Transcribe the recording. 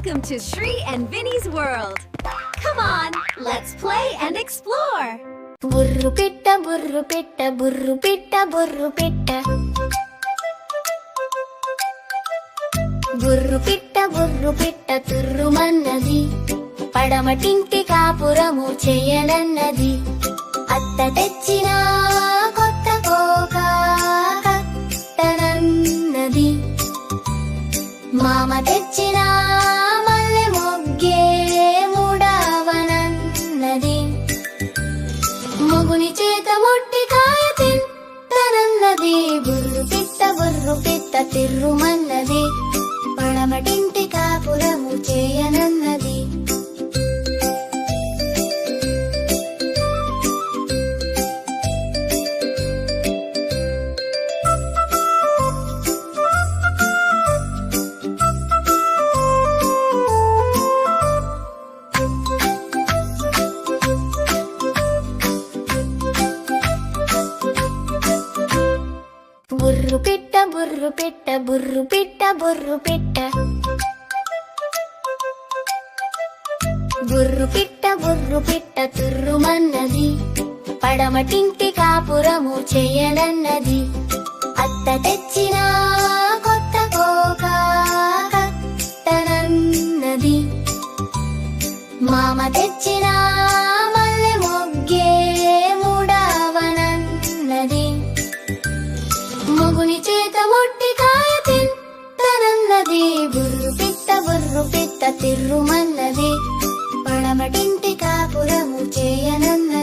Welcome to Shri and Vinny's world. Come on, let's play and explore. బుర్రు పిట్ట బుర్రు పిట్ట బుర్రు పిట్ట బుర్రు పిట్ట బుర్రు పిట్ట బుర్రు పిట్ట తుర్రుమన్నది పడమటింటి కాపురము చేయనన్నది అత్త తెచ్చిన కొత్త కోక కట్టనన్నది మామ తెచ్చిన మల్లె మొగ్గే ముడవనన్నది మొగుని చేత మొట్టికాయ తింటనన్నది బుర్రు పిట్ట తిర్రుమన్నది పడమటింటి కాపురము చేయనన్నది బుర్రు పిట్ట బుర్రు పిట్ట బుర్రు పిట్ట బుర్రు పిట్ట బుర్రు పిట్ట బుర్రు పిట్ట తుర్రుమన్నది పడమటింటి కాపురము చేయనన్నది అత్త తెచ్చిన కొత్త కోక కట్టనన్నది మామ తెచ్చిన మల్లె మొగ్గే ముడవనన్నది మొగుని చేత మొట్టికాయ తింటనన్నది బుర్రు పిట్ట తిర్రుమన్నది పడమటింటి కాపురము చేయనన్నది